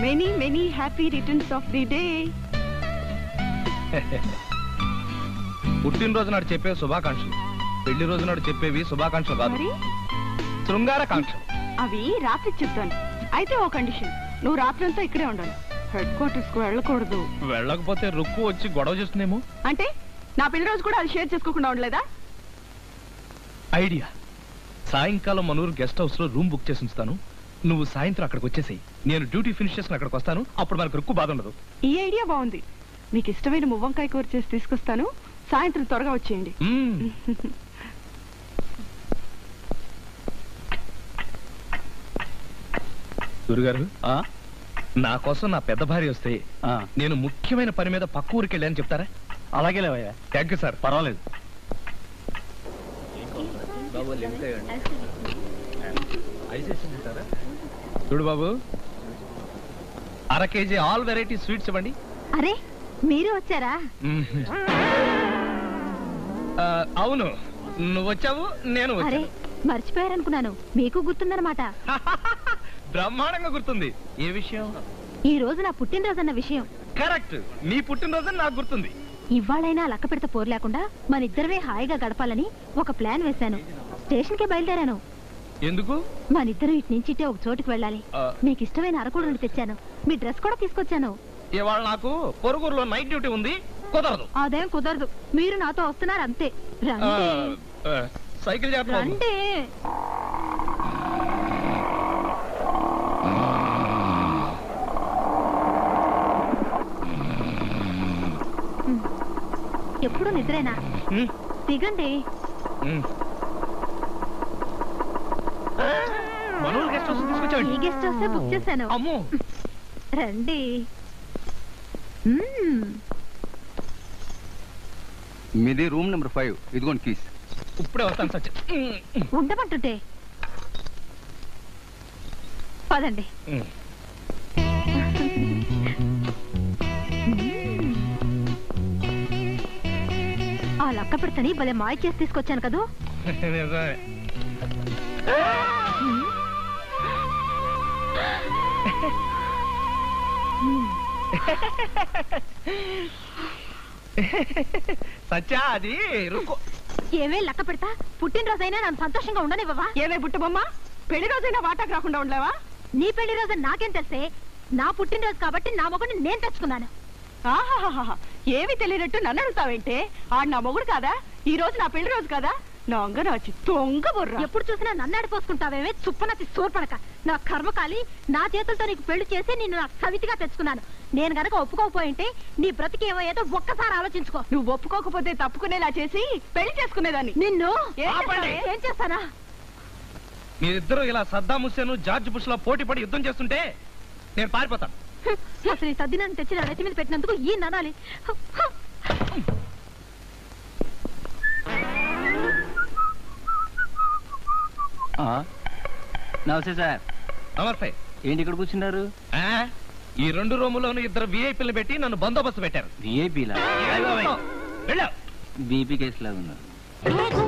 Many many happy returns of the day. పుట్టినరోజు నాడు చెప్పే శుభాకాంక్షలు, పెళ్లి రోజు నాడు చెప్పేవి శుభాకాంక్షలు కాదు, శృంగారకాంక్షలు. అవి రాత్రి చెప్తాను. అయితే ఓ కండిషన్, నువ్వు రాత్రంతా ఇక్కడే ఉండాలి, హెడ్ క్వార్టర్స్ కు వెళ్ళకూడదు. వెళ్ళకపోతే రుక్కు వచ్చి గొడవ చేస్తుందేమో. అంటే నా పెళ్లి రోజు కూడా అది షేర్ చేసుకోకుండా ఉండలేదా? ఐడియా. సాయంకాలం మనూరు గెస్ట్ హౌస్ లో రూమ్ బుక్ చేసి ఉంచుతాను, నువ్వు సాయంత్రం అక్కడికి వచ్చేసేయి. నేను డ్యూటీ ఫినిష్ చేసుకుని అక్కడికి వస్తాను, అప్పుడు మనకు రుక్కు బాధ ఉండదు. ఈ ఐడియా బాగుంది. మీకు ఇష్టమైన మువ్వంకాయ కూర చేసి తీసుకొస్తాను, సాయంత్రం త్వరగా వచ్చేయండి. గురుగారు, నా కోసం నా పెద్ద భార్య వస్తే నేను ముఖ్యమైన పని మీద పక్క ఊరికి వెళ్ళాను చెప్తారా? అలాగే లేవయ్యా. Thank you sir. పర్వాలేదు. చూడు బాబు, అర కేజీ ఆల్ వెరైటీ స్వీట్స్ ఇవ్వండి. అరే మీరు వచ్చారా? అవును, నువ్వు వచ్చావు, నేను అరే మర్చిపోయారనుకున్నాను, మీకు గుర్తుందన్నమాట. బ్రహ్మాండంగా గుర్తుంది. ఏ విషయం? ఈ రోజు నా పుట్టినరోజు అన్న విషయం. కరెక్ట్, నీ పుట్టినరోజు నాకు గుర్తుంది. ఇవాళైనా లక్క పెడత పోరు లేకుండా మన ఇద్దరమే హాయిగా గడపాలని ఒక ప్లాన్ వేశాను. స్టేషన్ కే బయలుదేరాను. ఎందుకు? మనిద్దరం ఇటు నుంచి ఇటే ఒక చోటుకు వెళ్ళాలి. మీకు ఇష్టమైన అరకుడుని తెచ్చాను, మీ డ్రెస్ కూడా తీసుకొచ్చాను. ఇవాళ నాకు పొరుగురులో నైట్ డ్యూటీ ఉంది, కుదరదు. అదేం కుదరదు, మీరు నాతో వస్తున్నారు అంతే. సైకిల్ రండి. ఎప్పుడు నిద్రేనా? దిగండి. ఈ గెస్ట్ హౌస్ బుక్ చేశాను. రండి. మీది రూమ్ నెంబర్ 5. ఇదిగోండి కీస్. ఇప్పుడే వస్తాను సత్య. ఉండమంటుంటే పదండి. ఆ లక్క పెడతని భలే మాయ చేసి తీసుకొచ్చాను కదూ. సత్యా, అది ఏవే లక్క పెడతా, పుట్టినరోజైనా నన్ను సంతోషంగా ఉండనివ్వవా? ఏవే బుట్టబొమ్మ, పెళ్లి రోజైనా వాటాకు రాకుండా ఉండలేవా? నీ పెళ్లి రోజు నాకేం తెలిసే, నా పుట్టినరోజు కాబట్టి నా మొగుడిని నేను తెచ్చుకున్నాను. ఆహాహా, ఏమి తెలియనట్టు నన్ను అడుగుతావేంటే? ఆడు నా మొగుడు కాదా? ఈ రోజు నా పెళ్లి రోజు కదా? నా అంగనాచి దొంగ బుర్ర. ఎప్పుడు చూసినా నన్ను ఆడిపోసుకుంటావేమే చుప్పనతి సూర్పడక. నా కర్మకాలి, నా చేతులతో నీకు పెళ్లి చేసి నిన్ను నాకు సవితిగా తెచ్చుకున్నాను. నేను గనక ఒప్పుకోకపోయింటే నీ బ్రతికి ఏమయ్యేదో ఒక్కసారి ఆలోచించుకో. నువ్వు ఒప్పుకోకపోతే తప్పుకునేలా చేసి పెళ్లి చేసుకునేదాన్ని. నిన్ను ఏం చేస్తానా? మీరిద్దరూ ఇలా సద్దాం హుస్సేన్, జార్జ్ బుష్ లో పోటీ పడి యుద్ధం చేస్తుంటే నేను పారిపోతాను. అసలు ఈ సద్దినాన్ని తెచ్చి నా నెత్తి మీద పెట్టినందుకు ఈ ననాలి. నమస్తే సార్. నమస్తే. ఏంటి ఇక్కడ కూర్చున్నారు? ఈ 2 రూములోనూ 2 విఐపీలు పెట్టి నన్ను బందోబస్తు పెట్టారు. విఐపీలా? బీపీ కేసులా ఉన్నారు.